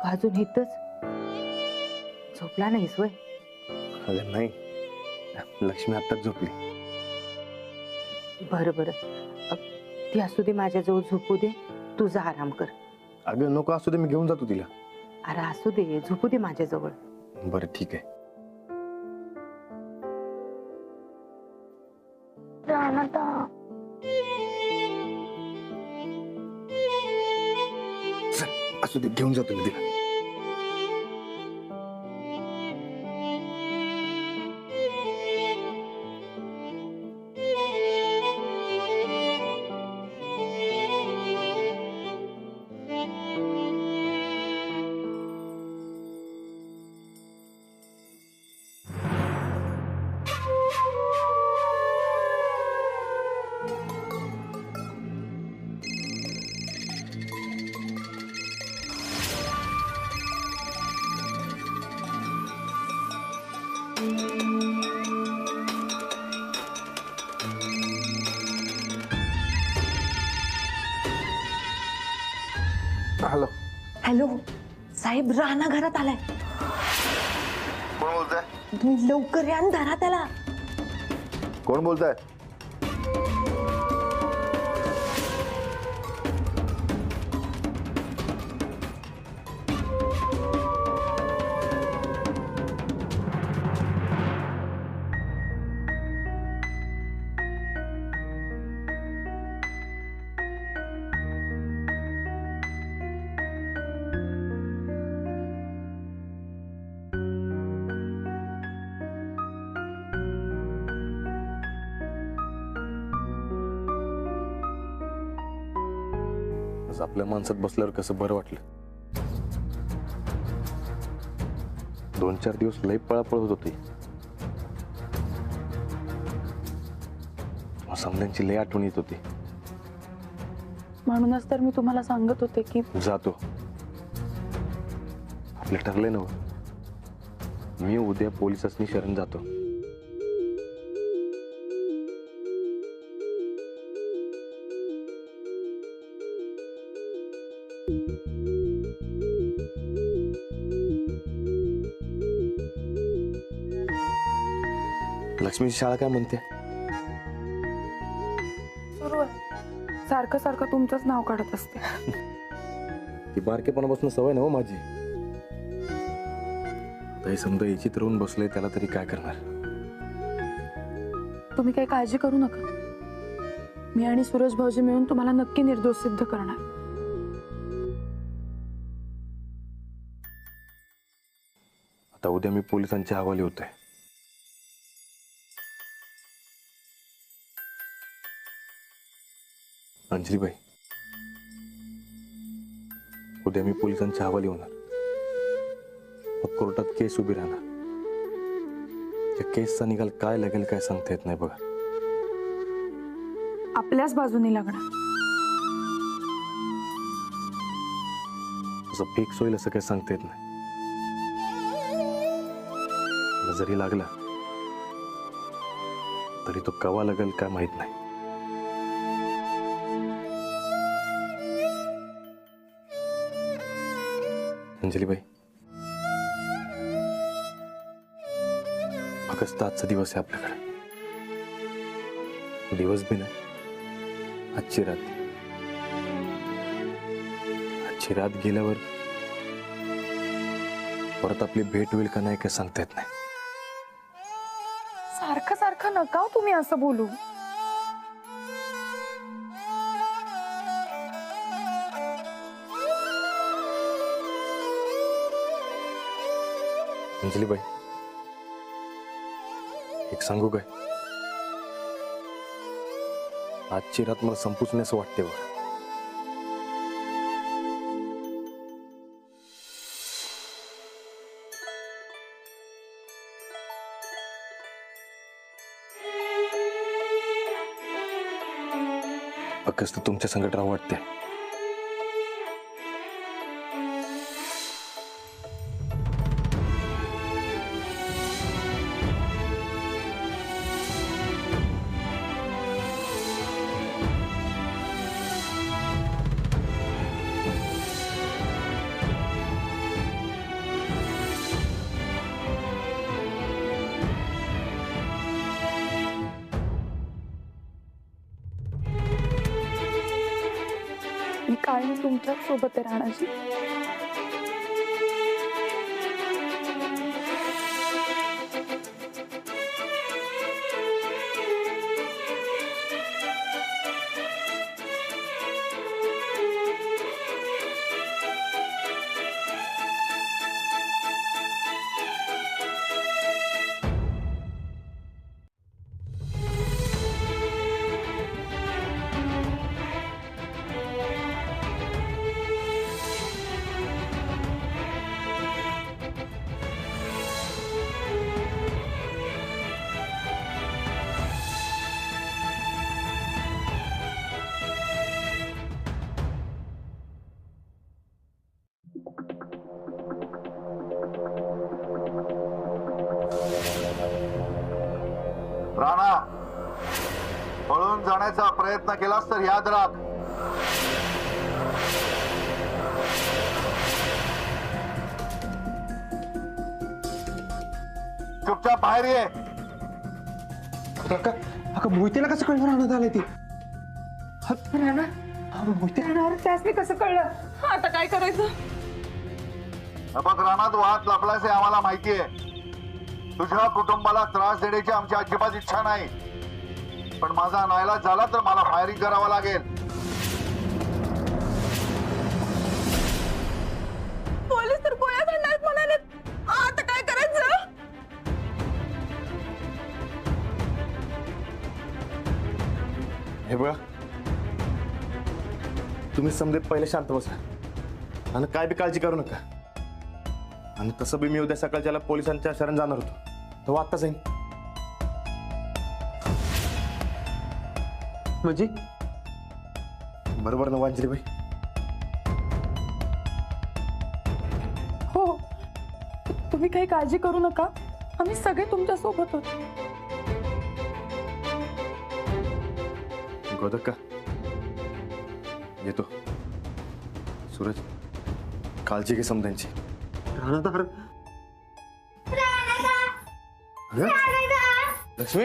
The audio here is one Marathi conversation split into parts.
तू अजून इथंच झोपला नाहीस वय? अगं नाही, लक्ष्मी आत्ताच झोपली. बरं बरं, ती असू दे, माझ्याजवळ झोपू दे, तुझा आराम कर. अगं नको, असू दे, मी घेऊन जातो तिला. अरे असू दे, झोपू दे माझ्याजवळ. बरं ठीक आहे. चल, असू दे, घेऊन जातो मी तिला. हॅलो. हॅलो साहेब, राणा घरात आलाय. कोण बोलताय? तुम्ही लवकर या आणि धरा त्याला. कोण बोलताय? आपल्या माणसात बसल्यावर कसं बरं वाटलं. 2-4 दिवस लई पळापळ होत होती. समद्यांची लई आठवण येत होती. म्हणूनच तर मी तुम्हाला सांगत होते की जातो. आपलं ठरलंय ना, मी उद्या पोलिसांनी शरण जातो. लक्ष्मीची शाळा काय म्हणते? सुरू आहे. सारखं सारखं तुमचंच नाव काढत असते. ती बारकेपणापासून सवय ना हो माझी. तरी समजा इचित राहून बसलोय, त्याला तरी काय करणार. तुम्ही काही काळजी करू नका. मी आणि सूरज भाऊजी मिळून तुम्हाला नक्की निर्दोष सिद्ध करणार. आता उद्या मी पोलिसांच्या हवाली होतोय. अंजलीबाई, उद्या मी पोलिसांच्या हवाली होणार. मग कोर्टात केस उभी राहणार. त्या केसचा निकाल काय लागेल काय सांगता येत नाही बघा. आपल्याच बाजूने लागणार. असं फिक्स होईल असं काही सांगता येत नाही. जरी लागला तरी तो कवा लागेल काय माहित नाही. अंजलीबाई, फक्त आजचा दिवस आहे आपल्याकडे. दिवस बी नाही, आजची रात. आजची रात गेल्यावर परत आपली भेट होईल का नाही काय सांगता येत नाही. सारखं सारखं नका हो तुम्ही असं बोलू. अंजलीबाई, एक सांगू काय? आजची रात मला संपूच नाही असं वाटते बघा. अकस्त तुमच्या संकट राहू वाटते. कायम तुमच्याच सोबत आहे राणाजी. राणा, पळून जाण्याचा प्रयत्न केलास तर याद राख, चुपचाप बाहेर ये. मोहितेला कसं कळलं राहण्यात आलंय ती? राणा मोहिते राहणार त्यासनी कसं कळलं? आता काय करायचं? बघ रानात वाद लपलायचे आम्हाला माहितीये. तुझ्या कुटुंबाला त्रास देण्याची आमची अजिबात इच्छा नाही, पण माझा नाईलाज झाला तर मला फायरिंग करावं लागेल. पोलीस तर गोळ्या घालणार म्हणाले. आता काय करायचं? हे बघा, तुम्ही समजे पहिले शांत बसा आणि काय बी काळजी करू नका. आणि तसं बी मी उद्या सकाळच्याला पोलिसांच्या शरण जाणार होतो, तो आत्ता जाईन. म्हणजे बरोबर ना अंजलीबाई? हो, तुम्ही काही काळजी करू नका. आम्ही सगळे तुमच्या सोबत होतो. गोदक्का येतो. सूरज, काळजी घे समजांची. राहणार लक्ष्मी,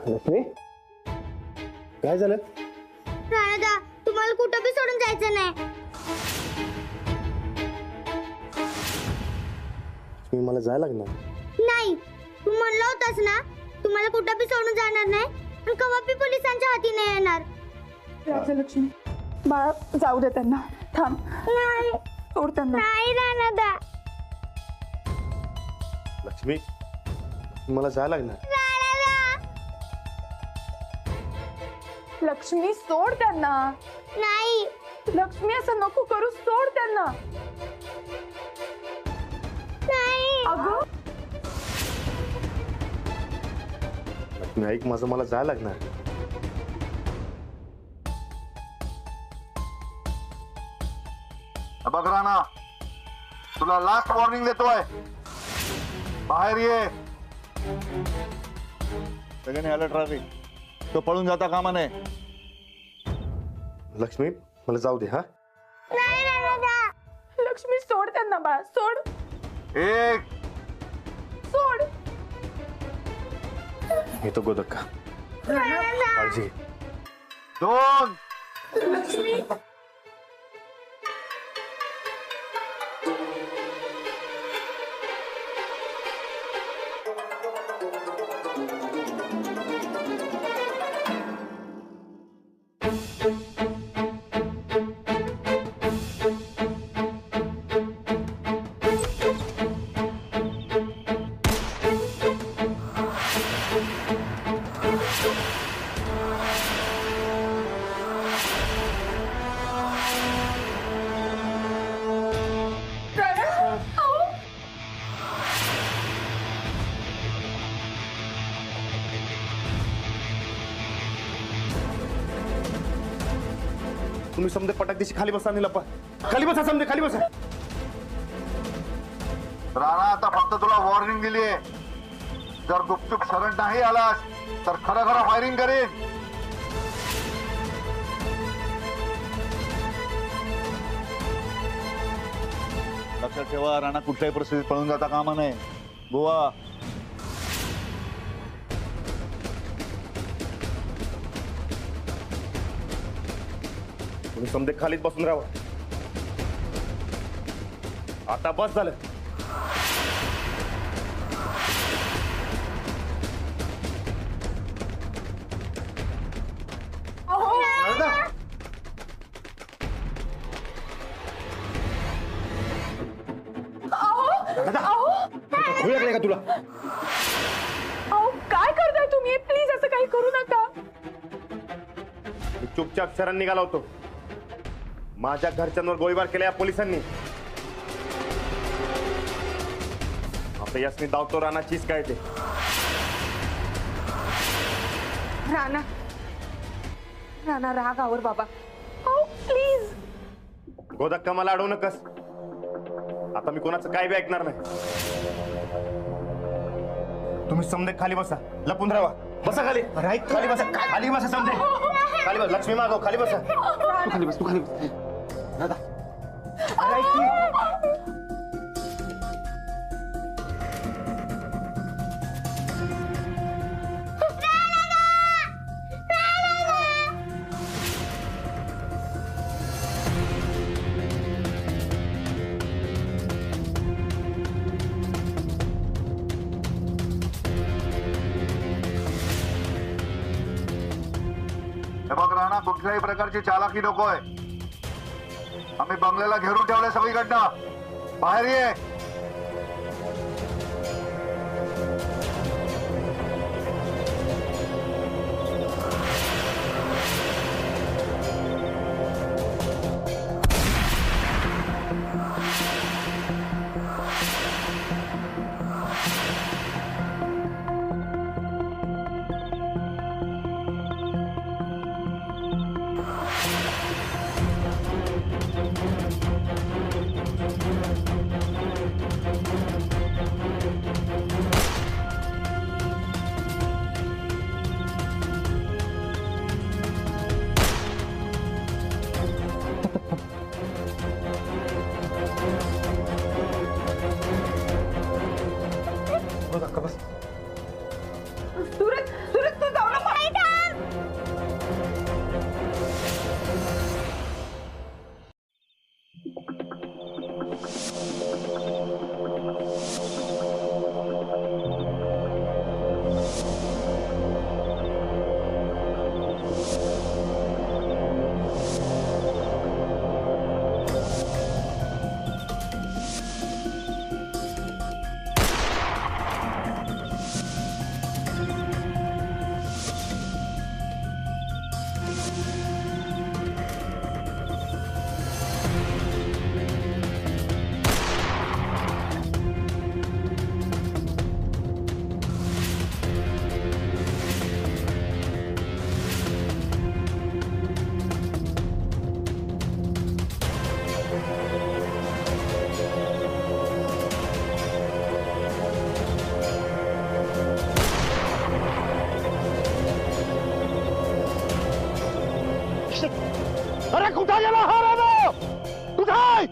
लक्ष्मी काय झालं? राणा, तुम्हाला कुठं बी सोडून जायचं नाही. लक्ष्मी, मला जायला लागणार. नाही, तू म्हणलं होतास ना तुम्हाला कुठं बी सोडून जाणार नाही आणि कवा बी पोलिसांच्या हाती नाही येणार. राजलक्ष्मी, बाळा जाऊ दे त्यांना. थांब, नाही सोड त्यांना. नाही राणा, लक्ष्मी, मला जायला लागणार. लक्ष्मी सोड त्यांना. नाही. लक्ष्मी असं नको करू, सोड त्यांना. नाही. अगं लक्ष्मी ऐक माझं, मला जायला लागणार. बघ राणा, तुला लास्ट वॉर्निंग देतोय, बाहेर ये. सगळ्यांनी अलर्ट राहावे. तो पळून जाता कामा नये. लक्ष्मी, मला जाऊ दे. हा, नाही राणा. लक्ष्मी सोड त्यांना बाळा, सोड. एक, सोड. येतो गोदक्का. काळजी घे. दोन, लक्ष्मी. तुम्ही समजे पटाक दिशी खाली बसा आणि लपा. खाली बसा, समजे खाली बसा. राणा, आता फक्त तुला वॉर्निंग दिलीये. जर गुपचूप शरण नाही आलास तर खरं खरं फायरिंग करेन. लक्षात ठेवा, राणा कुठल्याही परिस्थितीत पळून जाता कामा नये. बुवा, तुम्ही समजे खालीच बसून राहा. आता बस झालं. खुळ लागले का तुला? अहो काय करताय तुम्ही? प्लीज असं काही करू नका. मी चुपचाप शरण निघाला होतो. माझ्या घरच्यांवर गोळीबार केला या पोलिसांनी. आता यासनी धावतो रानाचीच काय ते. राणा राणा रागावर बाबा. अहो प्लीज. गोदक्का मला अडवू नकस. आता मी कोणाचं काय बी ऐकणार नाही. तुम्ही समजे खाली बसा, लपून राहा. बसा खाली. खाली बसा, खाली बसा समजे. खाली बस. लक्ष्मी मागव, खाली बसा. तू खाली बस, तू खाली बस. दादा हे बघ राणा, कुठल्याही प्रकारची चालाकी नकोय. आम्ही बंगल्याला घेरून ठेवलंय सगळीकडनं. बाहेर ये. गोदक्का बस. सूरज सूरज तू जाऊ नको. अरे कुठं गेला हा राणा? कुठं आहे?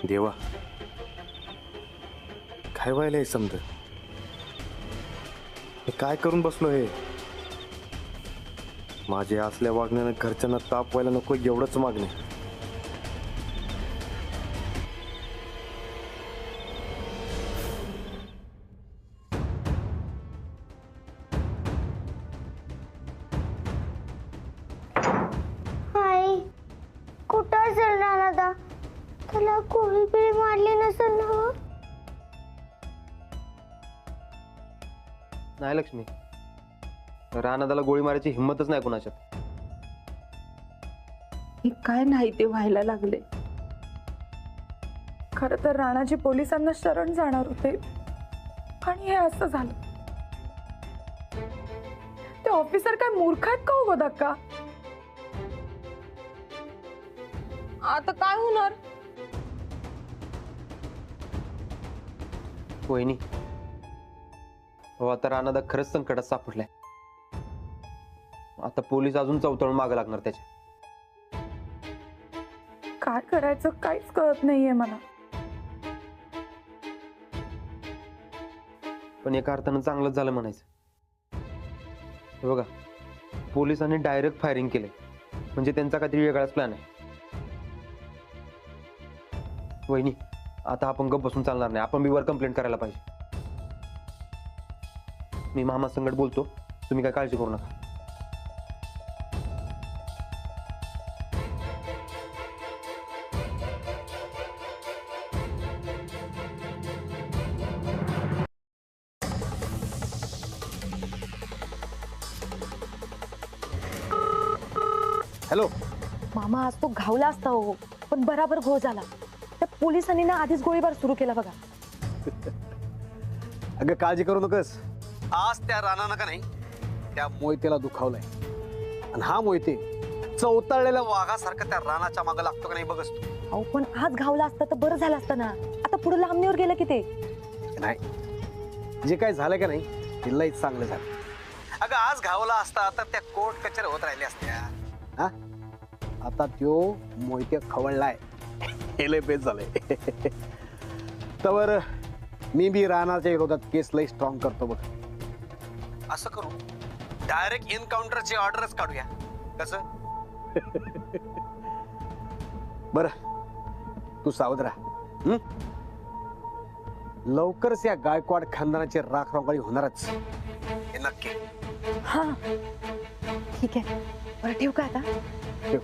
देवा, काय व्हायला हे समज, हे काय करून बसलो हे. माझे असल्या वागण्यानं घरच्यांना ताप व्हायला नको एवढंच मागणे. आई कुठं असेल राणा? त्याला कोणी पिळी मारली नसेल ना हो? नाही लक्ष्मी, रानादाला गोळी मारायची हिंमतच नाही कुणाच्यात. हे काय नाही ते व्हायला लागले. खर तर राणाजी पोलिसांना शरण जाणार होते आणि हे असं झालं. ते ऑफिसर काय मूर्ख आहेत का हो धक्का? आता काय होणार? वहिनी, हो आता रानादा खरंच संकटात सापडलाय. आता पोलीस अजून चौतळून मागे लागणार त्याच्या. काय करायचं काहीच कळत नाहीये मला. पण एका अर्थानं चांगलंच झालं म्हणायचं. हे बघा, पोलिसांनी डायरेक्ट फायरिंग केले म्हणजे त्यांचा काहीतरी वेगळाच प्लॅन आहे. वहिनी, आता आपण गप्प बसून चालणार नाही. आपण वर कंप्लेंट करायला पाहिजे. मी मामा संगत बोलतो, तुम्ही काय काळजी करू नका. हॅलो मामा, आज तो घावला असता हो, पण बराबर घोळ झाला. त्या पोलिसांनी ना आधीच गोळीबार सुरू केला बघा. अगं काळजी करू नकोस. आज त्या रानानं का नाही त्या मोहितेला दुखावलंय, आणि हा मोहिते चौताळलेल्या वाघासारखा त्या रानाच्या मागे लागतो का नाही बघस तू. अहो पण आज घावला असता तर बरं झालं असतं ना. आता पुढे लांबणीवर गेलं की ते. नाही, जे काय झालं का नाही ते लईच चांगलं झालं. अगं आज घावला असता तर त्या कोर्ट कचेऱ्या होत राहिल्या असत्या. हा, आता त्यो मोहिते खवळलाय, हे लय बेस झालंय. तर मी बी रानाच्या विरोधात केस लई स्ट्रॉंग करतो बघ. असं करू, डायरेक्ट एन्काउंटरची ऑर्डरच काढूया, कसं? बर, तू सावध राहा. लवकरच या गायकवाड खानदानाची राख रंगोळी होणारच, हे नक्की. हा ठीक आहे, बरं ठेवू का आता? ठेव.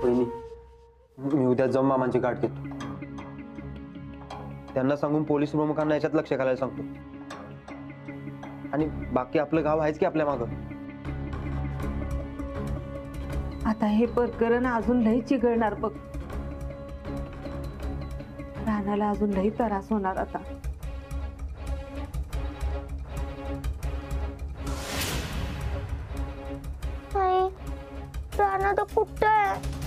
वहिनी, मी उद्या जाऊन मामांची गाठ घेतो. त्यांना सांगून पोलीस प्रमुखांना याच्यात लक्ष घालायला सांगतो. आणि बाकी आपलं गाव आहेच की आपल्या मागं. आता हे प्रकरण अजून लई चिघळणार बघ. रानाला अजून लई त्रास होणार आता. आई राणा तर कुठं आहे?